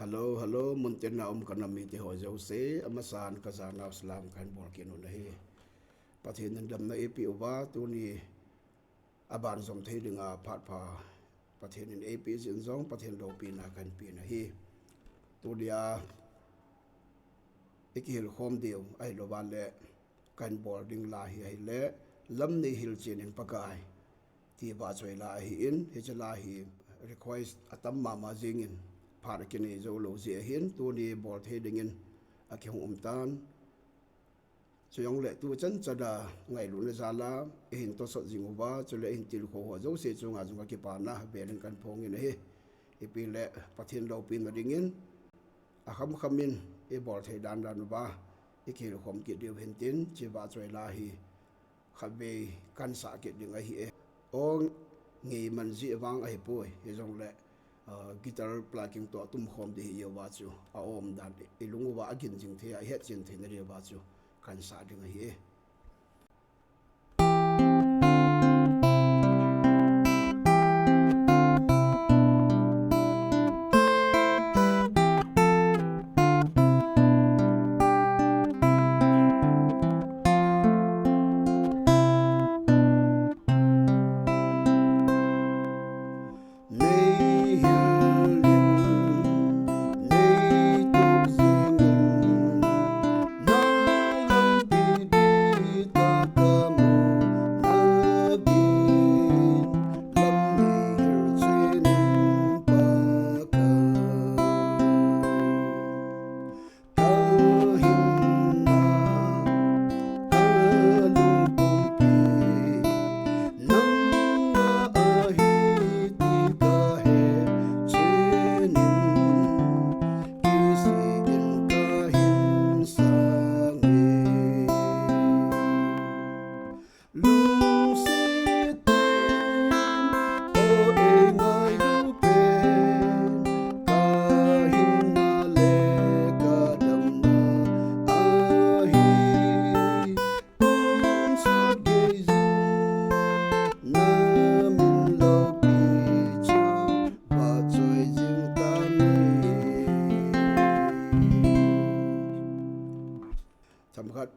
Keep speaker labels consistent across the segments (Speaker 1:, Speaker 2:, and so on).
Speaker 1: Halo, muntin na kanami ti ho Jose, amasan kazana Islam kan bolkin unahi. Pathin ndam na AP uba tu ni aban som thei dinga phat pha pathin in AP jin zong pathin do pi na kan pi na hi. Tu dia ikil khom deu ai lo ban le kan boarding la hi ai le lam ni hil chin in pakai. Ti ba choi la hi in hi chala hi request atam ma jingin phar kini zo lo je hin tu ni bol the dingin aki hum tan chuyong le tu chan chada ngai lu le zala hin to so jingu ba chule hin til kho ho zo se chunga junga ki pa na belin kan phong in hi ipi le pathin lo pin na dingin a kham khamin e bol the dan dan ba ikil khom ki diu hin tin chi ba choi la hi khabe kan sa ki ding a hi e ong ngi man ji wang ai poi he jong le guitar plugging to tum khom de hi wa chu a om dan ilungu wa agin jing the a het chin the na re wa chu kan sa ding hi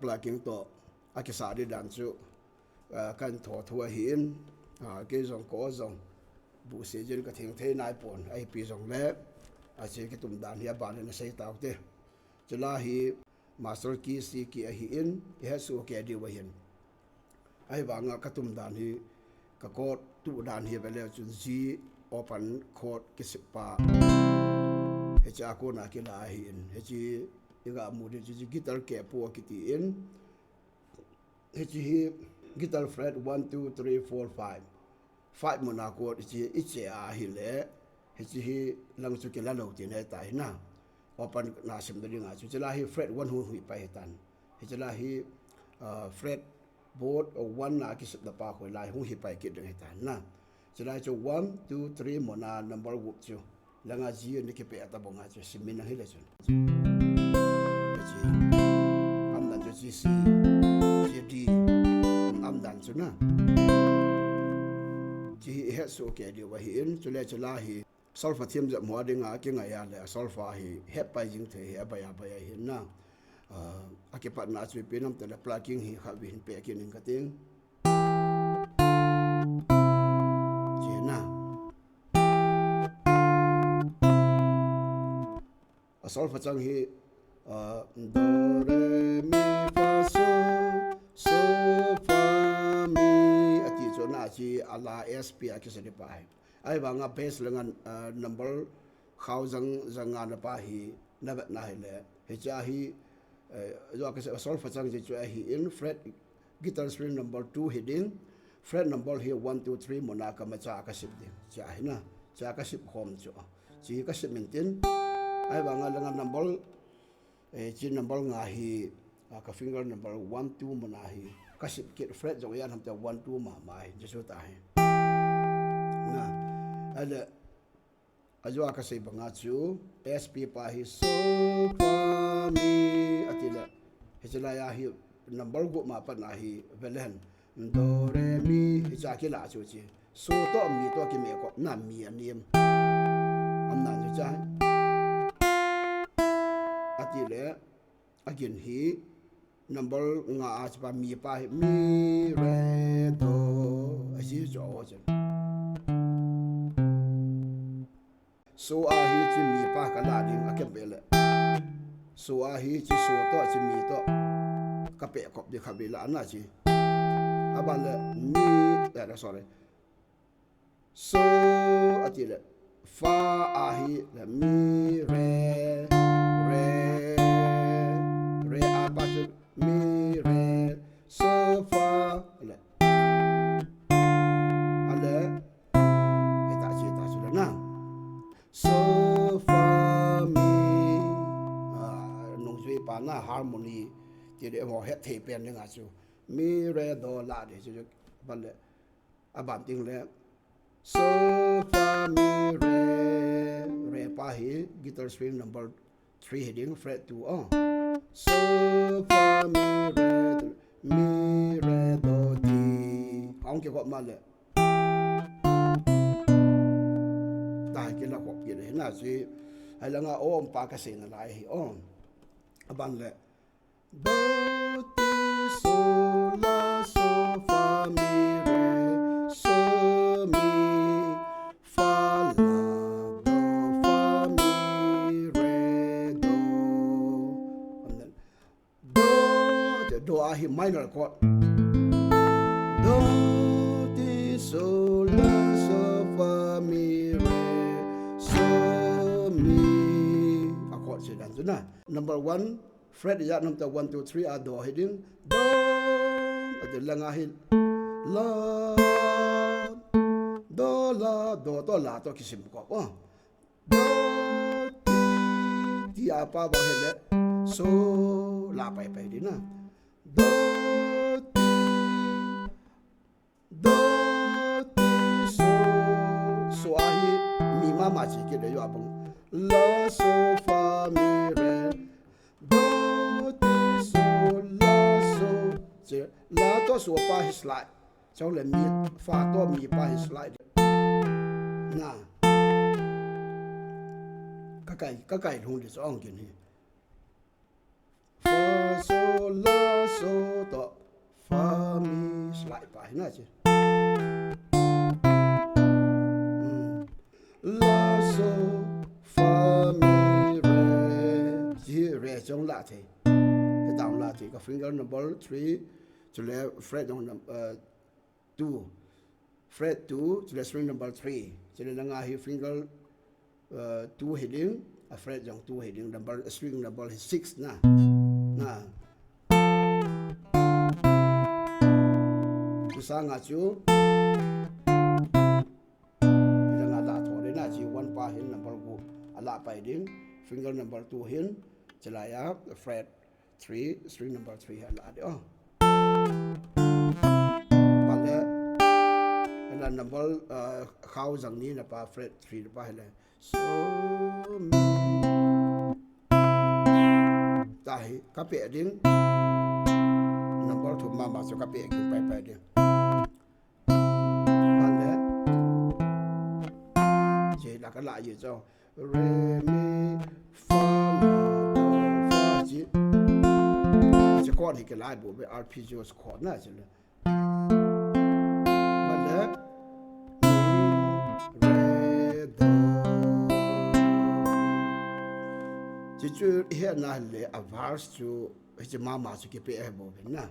Speaker 1: plugging to akisa di dan chu kan tho thua hin ke jong ko jong bu se jin ka thing the nai pon ai pi jong le a che ki tum dan hi ban na sei taw te chula hi master ki si ki a hi in he su ke di wa hin ai wanga ka tum dan hi ka ko tu dan hi bele chun ji open code ki sipa he cha ko na ki la hi in he chi iga mudi ji guitar ke po kiti in he guitar fret 1 2 3 4 5 5 mona ko ji iche a hi le he lang chu ke la lo ti ne tai na open na sim de nga chu la hi fret 1 hu pa hetan he la hi fret board or 1 na ki sip da pa ko la hu hi pa ki de hetan na la chu 1 2 3 mona number wu chu la nga ji ni ke pe ata bonga chu simin na hi le chu am dan ji si di am dan chu na ji he so ke di wa hi in chu le chu la hi solfa thiam ja mo dinga ki nga ya le solfa hi he pa jing the he ba ya hin na a ke pa na chu pe nam te la plugging hi kha bi hin pe ki ning ka ting ji na a solfa chang hi do re mi fa so fa mi ati cho na chi ala sp aki se pa ai ba nga base lengan number khaujang janga na pa hi na hi le he cha hi jo ka se solve fa chang ji chu hi in fret guitar string number 2 heading fret number here 1 2 3 mona ka ma cha ka sip de cha hi na cha ka sip khom chu chi ka sip maintain ai ba nga lengan number chi number nga hi ka finger number 1 2 mona hi kasip kit fret jo yan ham ta 1 2 ma mai jesu ta hai na ala ajwa ka sei banga chu sp pa hi so fa mi atila hechla ya hi number go ma pa na hi velen do re mi hicha ki la chu chi so to mi to ki me ko na mi anim am na chu cha again hi number nga achpa mi pa mi re do asi jo chen so a hi chi mi pa ka la ding akem bele so a hi chi so to chi mi to ka pe kop de khabila na chi abale mi sorry so atile fa a hi la mi re a ba mi re so fa le ale eta chi la na so fa mi nong sui pa na harmony ti de mo het the pen nga chu mi re do la de chu ba le abam ting le so fa mi re pa hi guitar string number 3 heading fret 2 so fa mi re do ti ong ke ko ma le ta ke la ko ke le na si hai la nga om pa ka se na lai hi aban le do ti so la so fa mi re so mi fa la do fa mi re do and then do a hi minor chord do ti so la so fa mi re so mi a chord se dan na number 1 fret ya number 1 2 3 a do heading do ade langa hin la do la do to la to kisim ko do ti apa ba hele so la pai pai di na do ti so ahi mi mama chi ke de yo abang la so fa mi re do ti so la so che la to so pa hi slide cho le mi fa to mi pa hi slide na ka kai hung de song kin hi fa so la so to fa mi slide pa hi na che la so fa mi re trong la the cái down la the ka finger number 3 to le fret on number 2 fret 2 to le string number 3 to le nga hi finger 2 heading a fret jong 2 heading number string number 6 na sa nga chu ila nga da tho le na chi 1 pa hin number 2 ala pa ding finger number 2 hin chalaya fret 3 string number 3 ala de pale ila number khaw jang ni na pa fret 3 pa hele so mi tai ka pe ding number 2 mama so ka pe ki pa ding pale je la ka la ye cho re mi fa la do fa jiจะchord hi ke lai bo be arpeggios chord na che le ba le re do ji chu he na le a verse chu he ma ma chu ke pe e bo be na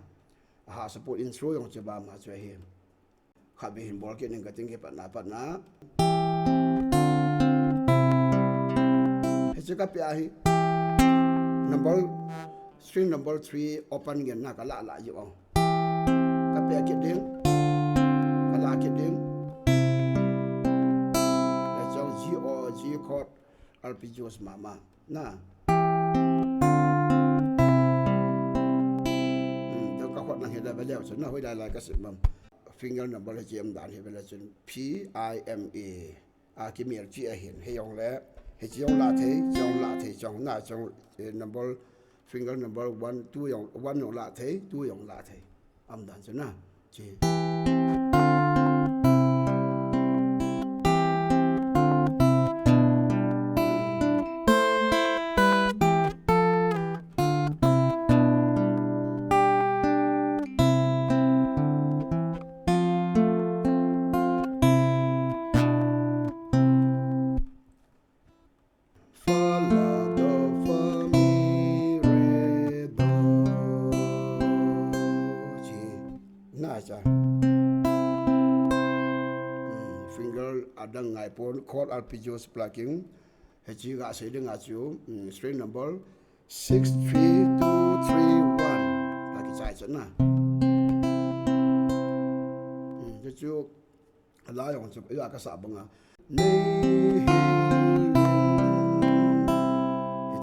Speaker 1: ha support intro yong che ba ma chu he kha be hin bol ke ning ka ting ke pa na he che ka pe a hi number string number 3 open gen na ka la yu ka pe ke ding ka la ke ding le chong G chord arpeggios mama na to ka chord na he la ba le chon na hoi da la ka sit mam finger number he jem dan he ba le chon P I M A a ki mer chi a hin he yong le he chong la the chong na chong number finger number 1 2 yong 1 yong la the 2 yong la the am dan chu na chi dang ngai pon chord arpeggios plucking hechi ga se ding a chu string number 63231 la ki chai chen na chu ala yong chu ya ka sa banga nei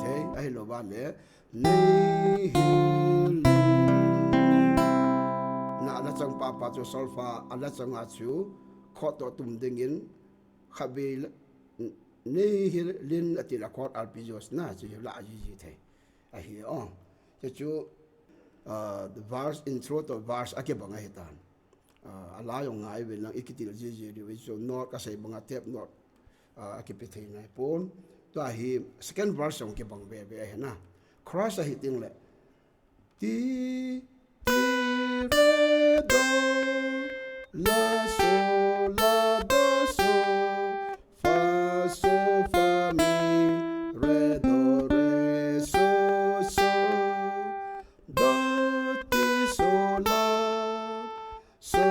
Speaker 1: he ai lo ba le nei na la chang pa pa chu solfa ala chang a chu chord to tum ding in khabil nei lin atila chord arpeggios na chu la ji the a hi chu the verse intro to verse ake banga hitan ala yong ngai vel lang ikitil ji di so not ka sai banga tep not ake pe thei nai pon to hi second verse song ke bang be he na cross a hiting le ti re do la so la do so fa so fa mi re do re so so do ti so la so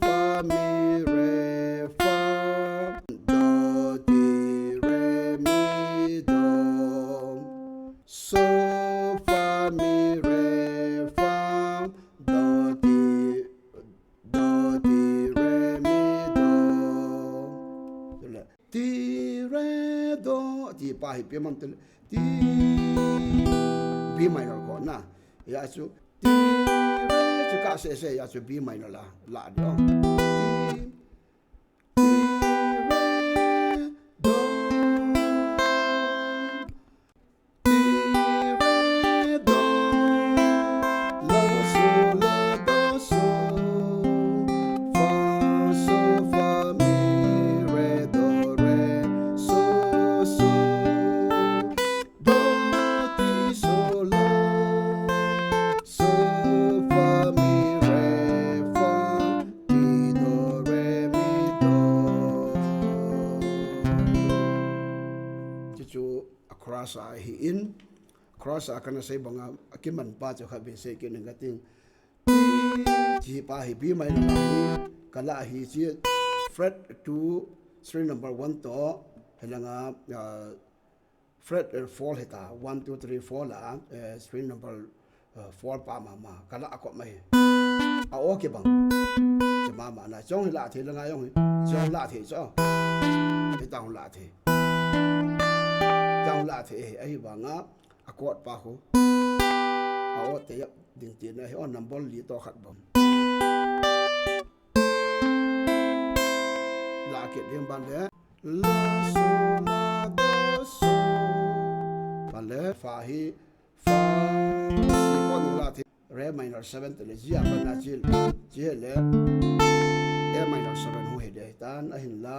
Speaker 1: fa mi re fa do ti re mi do so fa mi re fa do ti re mi do ti re do ti pa hi pe man ti b minor ko na ya chu ti re chu ka se ya chu b minor la do cross hi in cross kana sai banga akiman pa chu khabe se ke ngating ji pa hi b minor la hi kala hi chi fret 2 string number 1 to helanga fret 4 heta 1 2 3 4 la string number 4 pa ma kala akot mai a okay bang je ma na chong la the la yong chong la the cho ai tang la the dang la the ai banga akot pa ho a o te ding tin na on number li to khat bom la ke lim ban le la so la do so ban le fa hi fa si ko la the re minor 7 te le ji a ban na chil ji le e minor 7 hu he de tan a hin la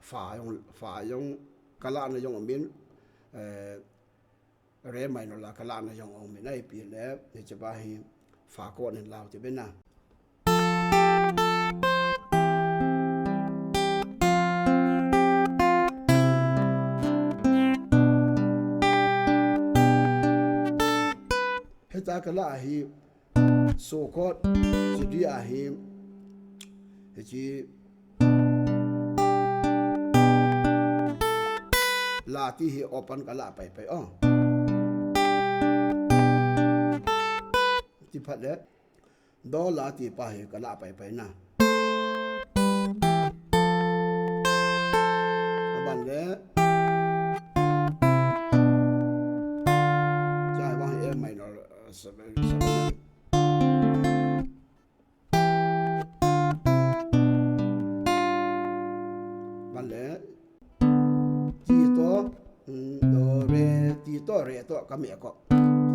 Speaker 1: fa yong kala na yong min re minor la kala na yong min ai pi le ni che ba hi fa ko ni lao te bena heta kala hi so ko ji di a hi ji la ti hi open kala pai ti phat le do la ti pa hi kala pai na ban le jai wa e minor 7 ban le to re to ka me ko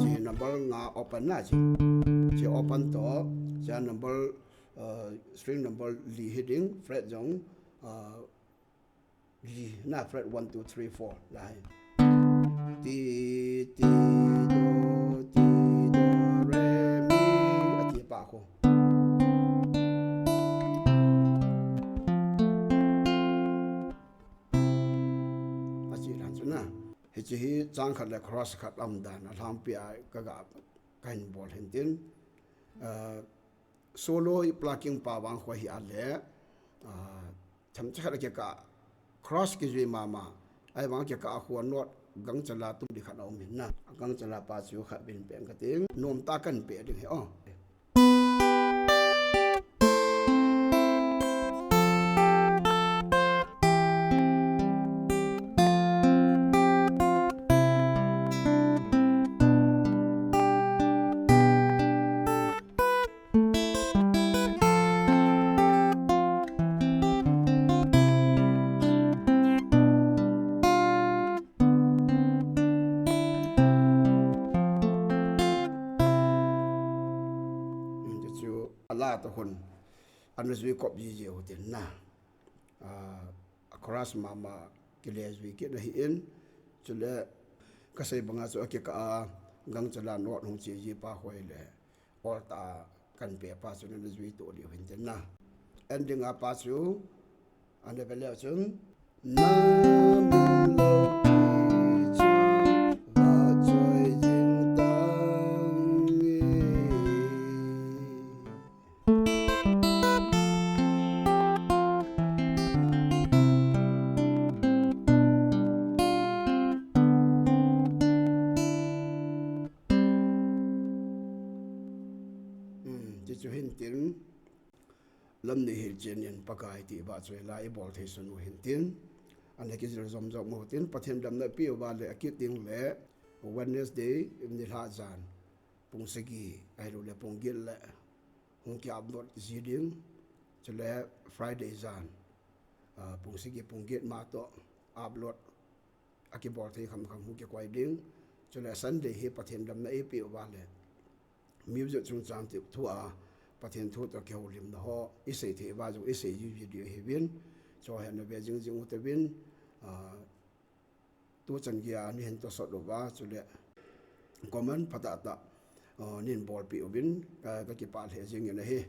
Speaker 1: ji number nga open na ji open to ja number string number li heading fret jong li na fret 1 2 3 4 la ti ti do re mi ati pa ko aji ran na hi chang khat le cross khat am dan alam pi ka ga kain bol hintin solo plucking pa wang khwa hi ale ทำชักเกี่ยวกับ cross กิจวิมามาไอ้บางเกี่ยวกับขวานนวดกังจลาตุ้มดิขัดเอามินนะกังจลาปาสิวขัดเป็นเปียงกระติงนมตากันเปียดึงให้อ้อลาตะคนอันนี้วิกบยีเจโอเต็นนะคราสมามากิเลสวิกินะฮินจุเลก็ใส่บังอาจจะเกี่ยวกับกังจลานวดหงจีจีป้าหวยเลยออตากันเปียป้าสุนันวิตัวเดียวเห็นเต็นนะเอ็นดิ้งอาป้าสุอันนี้เป็นแล้วจึงน้ำโลกีจูว่าจอยยิงตังจะเห็นถึงลำนี้เห็นเจนยันปากายที่บ้านสวยลายบอลเทสนุเห็นถึงอันนี้ก็จะจำจำหมดถึงประเทศดำในปีว่าเลยคิดถึงเลยวันนี้เดย์ในลาจานปุ่งสกีไอ้รู้เลยปุ่งกินเลยหงจับนวดสีดิ้งจะเลยฟรายเดย์จานปุ่งสกีปุ่งกินมาโตอาบรถอากิบอลเทคำหงจะไกวดิ้งจะเลยซันเดย์เฮประเทศดำในปีว่าเลยมิวสิกชุนจามติทั่วประเทศทั่วตะเกียวริมนะฮะอิสเทว่าจุอิสยูวิดีโอเฮวินจอเห็นในเบจิงอุตวินตัวจันกียานี่เห็นตัวสดว่าจุเลยก็มันพัฒนานินบอลปีอวินก็กี่ปาเทจิงอย่างนี้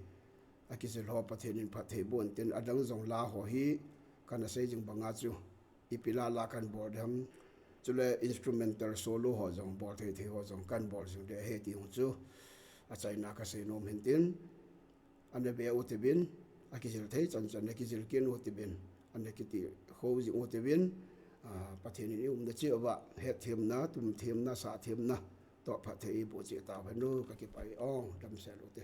Speaker 1: อากิสิลฮอประเทศนินพัฒน์บนเต็นอดังจงลาหัวฮีกันเสจิงบังอาจูอีพิลาลากันบอลทำจุเลยอินสตรูเมนตัลโซโล่หัวจงบอลเทหัวจงกันบอลจงเดเฮติหัวจูอาศัยนักเสนมเห็นตินอันนี้เบียอุตบินอากิจิลเทจันจันอากิจิลเกนอุตบินอันนี้กิติโคจิอุตบินประเทศนี้เชื่อว่าเหตุเทียมนะตุ่มเทียมนะสาเทียมนะต่อประเทศบุจิตาพนุกกิไปดำเสลุเต